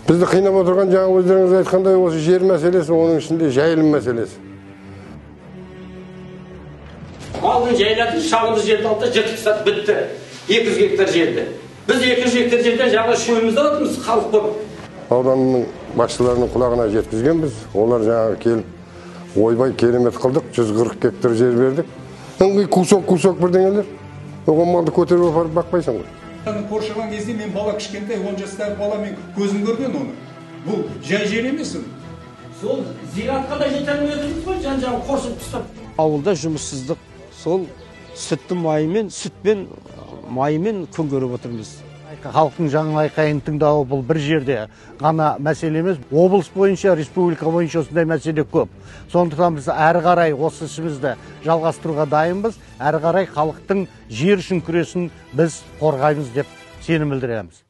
Бізді қинап отырған жаңа өздеріңіз айтқандай осы жер мәселесі, оның ішінде жайылым мәселесі. Малын жайлады, шағынды жерді алды, жыртып тастады, бітті. 200 гектар жерді. Біз 200 гектар жерден жаңа шөмімізді алатымыз халық көп. Ауданның басшыларының құлағына жеткізгенбіз. Олар жаңа келіп, ойбай керемет қылдық, 140 гектар жер бердік. Ыңғай кусок бірдеңелер. Оған малды көтеріп апарып бақпайсың ғой. Қоршаған кезде мен бала кішкентай 10 жастағы бала мен көзім көрген оны. Бұл жай жер емес. Сол зиратқа да жете алмайсыз ғой, жан-жағын қоршап тастап. Ауылда жұмыссыздық, сол сүттің майымен, сүтпен майымен күн көріп отырмыз. Халықтың жаңа айқайын тыңдауы бұл бір жерде ғана мәселе емес. Облыс бойынша, республика бойынша осындай мәселе көп. Сондықтан біз әрі қарай осы ісімізді жалғастыруға дайынбыз. Әрі қарай халықтың жер үшін күресін біз қорғаймыз деп сенім білдіреміз.